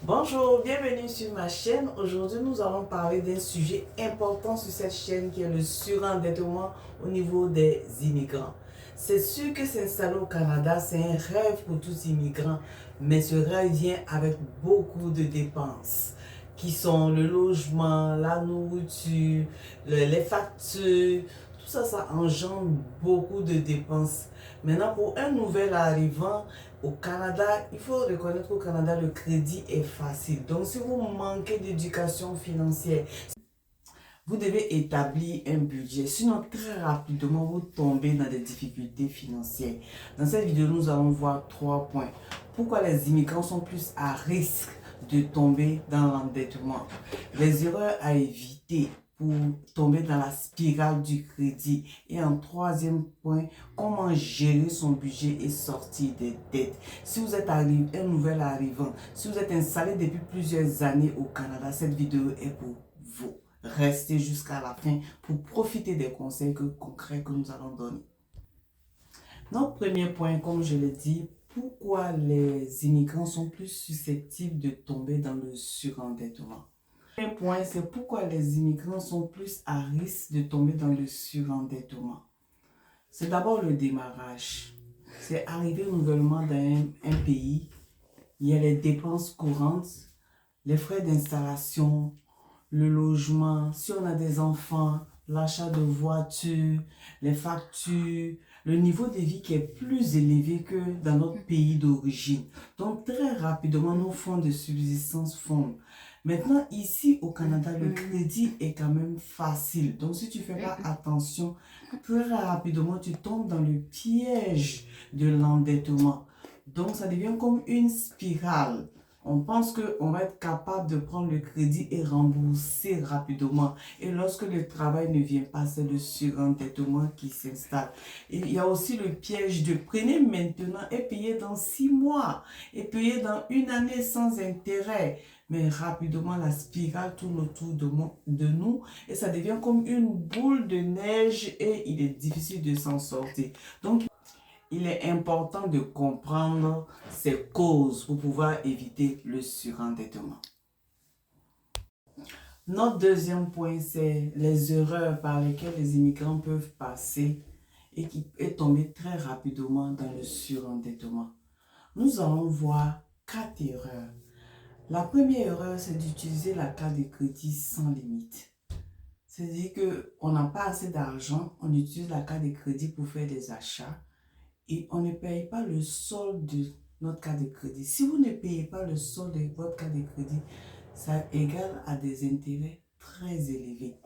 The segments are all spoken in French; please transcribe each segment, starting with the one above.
Bonjour, bienvenue sur ma chaîne. Aujourd'hui, nous allons parler d'un sujet important sur cette chaîne qui est le surendettement au niveau des immigrants. C'est sûr que s'installer au Canada, c'est un rêve pour tous immigrants, mais ce rêve vient avec beaucoup de dépenses qui sont le logement, la nourriture, les factures. Tout ça, ça engendre beaucoup de dépenses. Maintenant, pour un nouvel arrivant, au Canada, il faut reconnaître qu'au Canada, le crédit est facile. Donc, si vous manquez d'éducation financière, vous devez établir un budget. Sinon, très rapidement, vous tombez dans des difficultés financières. Dans cette vidéo, nous allons voir 3 points. Pourquoi les immigrants sont plus à risque de tomber dans l'endettement. Les erreurs à éviter pour tomber dans la spirale du crédit. Et en troisième point, comment gérer son budget et sortir des dettes. Si vous êtes un nouvel arrivant, si vous êtes installé depuis plusieurs années au Canada, cette vidéo est pour vous. Restez jusqu'à la fin pour profiter des conseils concrets que nous allons donner. Notre premier point, comme je l'ai dit, pourquoi les immigrants sont plus susceptibles de tomber dans le surendettement. Le premier point, c'est pourquoi les immigrants sont plus à risque de tomber dans le surendettement. C'est d'abord le démarrage. C'est arriver nouvellement dans un pays, il y a les dépenses courantes, les frais d'installation, le logement, si on a des enfants, l'achat de voitures, les factures, le niveau de vie qui est plus élevé que dans notre pays d'origine. Donc, très rapidement, nos fonds de subsistance fondent. Maintenant, ici au Canada, le crédit est quand même facile. Donc, si tu ne fais pas attention, très rapidement, tu tombes dans le piège de l'endettement. Donc, ça devient comme une spirale. On pense qu'on va être capable de prendre le crédit et rembourser rapidement. Et lorsque le travail ne vient pas, c'est le surendettement qui s'installe. Il y a aussi le piège de prenez maintenant et payer dans 6 mois. Et payer dans 1 année sans intérêt. Mais rapidement, la spirale tourne autour de nous et ça devient comme une boule de neige et il est difficile de s'en sortir. Donc, il est important de comprendre ces causes pour pouvoir éviter le surendettement. Notre deuxième point, c'est les erreurs par lesquelles les immigrants peuvent passer et tomber très rapidement dans le surendettement. Nous allons voir 4 erreurs. La première erreur, c'est d'utiliser la carte de crédit sans limite. C'est-à-dire qu'on n'a pas assez d'argent, on utilise la carte de crédit pour faire des achats et on ne paye pas le solde de notre carte de crédit. Si vous ne payez pas le solde de votre carte de crédit, ça égale à des intérêts très élevés.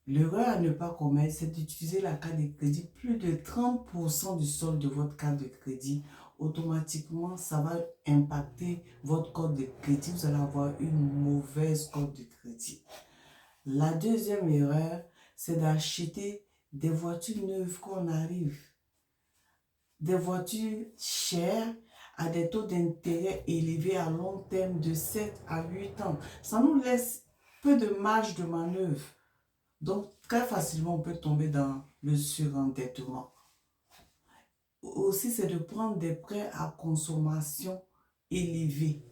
L'erreur à ne pas commettre, c'est d'utiliser la carte de crédit plus de 30% du solde de votre carte de crédit. Automatiquement, ça va impacter votre code de crédit. Vous allez avoir une mauvaise code de crédit. La deuxième erreur, c'est d'acheter des voitures neuves quand on arrive. Des voitures chères à des taux d'intérêt élevés à long terme de 7 à 8 ans. Ça nous laisse peu de marge de manœuvre. Donc, très facilement, on peut tomber dans le surendettement. Aussi, c'est de prendre des prêts à consommation élevés.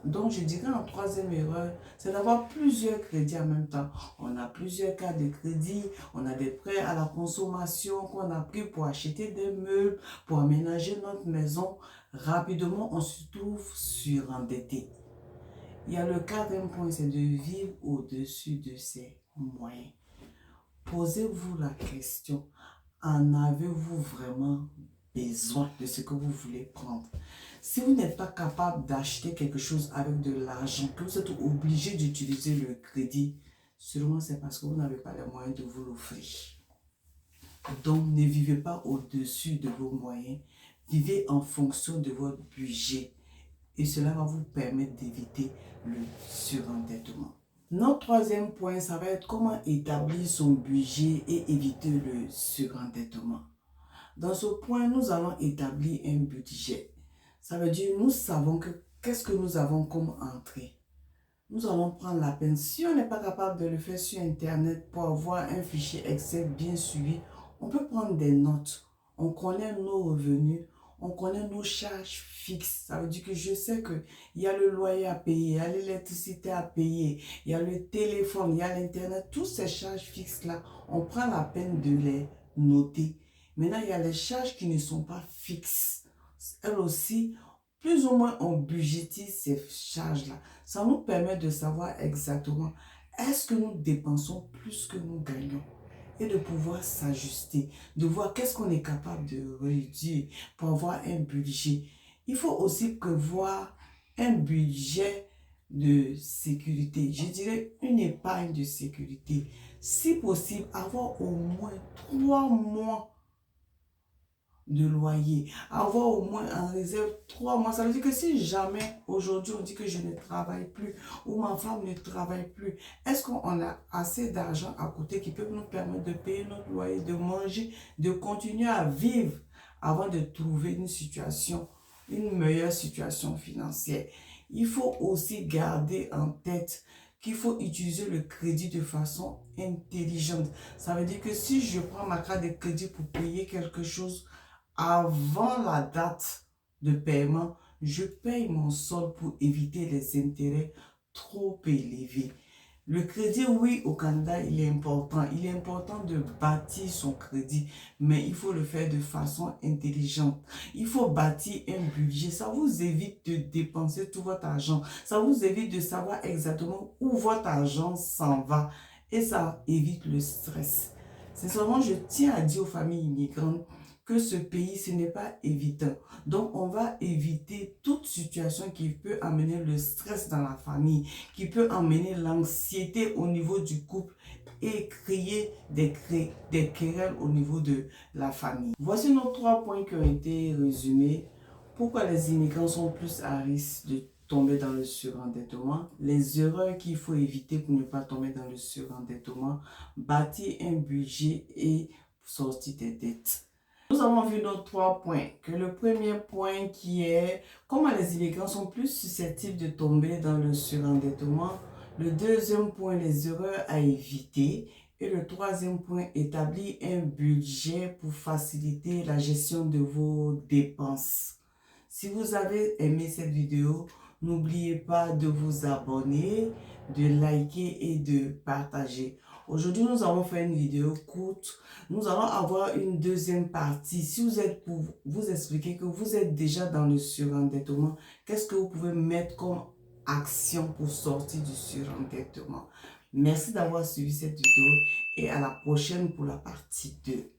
Donc, je dirais en troisième erreur, c'est d'avoir plusieurs crédits en même temps. On a plusieurs cartes de crédit, on a des prêts à la consommation qu'on a pris pour acheter des meubles, pour aménager notre maison. Rapidement, on se trouve surendetté. Il y a le quatrième point, c'est de vivre au-dessus de ses moyens. Posez-vous la question, en avez-vous vraiment besoin de ce que vous voulez prendre? Si vous n'êtes pas capable d'acheter quelque chose avec de l'argent, que vous êtes obligé d'utiliser le crédit, seulement c'est parce que vous n'avez pas les moyens de vous l'offrir. Donc, ne vivez pas au-dessus de vos moyens, vivez en fonction de votre budget et cela va vous permettre d'éviter le surendettement. Notre troisième point, ça va être comment établir son budget et éviter le surendettement. Dans ce point, nous allons établir un budget. Ça veut dire nous savons qu'est-ce que nous avons comme entrée. Nous allons prendre la peine. Si on n'est pas capable de le faire sur Internet pour avoir un fichier Excel bien suivi, on peut prendre des notes. On connaît nos revenus, on connaît nos charges fixes. Ça veut dire que je sais qu'il y a le loyer à payer, il y a l'électricité à payer, il y a le téléphone, il y a l'Internet. Toutes ces charges fixes-là, on prend la peine de les noter. Maintenant, il y a les charges qui ne sont pas fixes. Elles aussi, plus ou moins, on budgétise ces charges-là. Ça nous permet de savoir exactement est-ce que nous dépensons plus que nous gagnons et de pouvoir s'ajuster, de voir qu'est-ce qu'on est capable de réduire pour avoir un budget. Il faut aussi prévoir un budget de sécurité. Je dirais une épargne de sécurité. Si possible, avoir au moins 3 mois de loyer, avoir au moins en réserve 3 mois. Ça veut dire que si jamais aujourd'hui on dit que je ne travaille plus ou ma femme ne travaille plus, est-ce qu'on a assez d'argent à côté qui peut nous permettre de payer notre loyer, de manger, de continuer à vivre avant de trouver une situation, une meilleure situation financière? Il faut aussi garder en tête qu'il faut utiliser le crédit de façon intelligente. Ça veut dire que si je prends ma carte de crédit pour payer quelque chose, avant la date de paiement, je paye mon solde pour éviter les intérêts trop élevés. Le crédit, oui, au Canada, il est important. Il est important de bâtir son crédit, mais il faut le faire de façon intelligente. Il faut bâtir un budget. Ça vous évite de dépenser tout votre argent. Ça vous évite de savoir exactement où votre argent s'en va. Et ça évite le stress. Sincèrement, je tiens à dire aux familles immigrantes que ce pays, ce n'est pas évident. Donc, on va éviter toute situation qui peut amener le stress dans la famille, qui peut amener l'anxiété au niveau du couple et créer des querelles au niveau de la famille. Voici nos 3 points qui ont été résumés. Pourquoi les immigrants sont plus à risque de tomber dans le surendettement, les erreurs qu'il faut éviter pour ne pas tomber dans le surendettement, bâtir un budget et sortir des dettes. Nous avons vu nos 3 points. Que le premier point qui est comment les immigrants sont plus susceptibles de tomber dans le surendettement. Le deuxième point, les erreurs à éviter. Et le troisième point, établir un budget pour faciliter la gestion de vos dépenses. Si vous avez aimé cette vidéo, n'oubliez pas de vous abonner, de liker et de partager. Aujourd'hui, nous avons fait une vidéo courte. Nous allons avoir une deuxième partie. Si vous êtes pour vous expliquer que vous êtes déjà dans le surendettement, qu'est-ce que vous pouvez mettre comme action pour sortir du surendettement? Merci d'avoir suivi cette vidéo et à la prochaine pour la partie 2.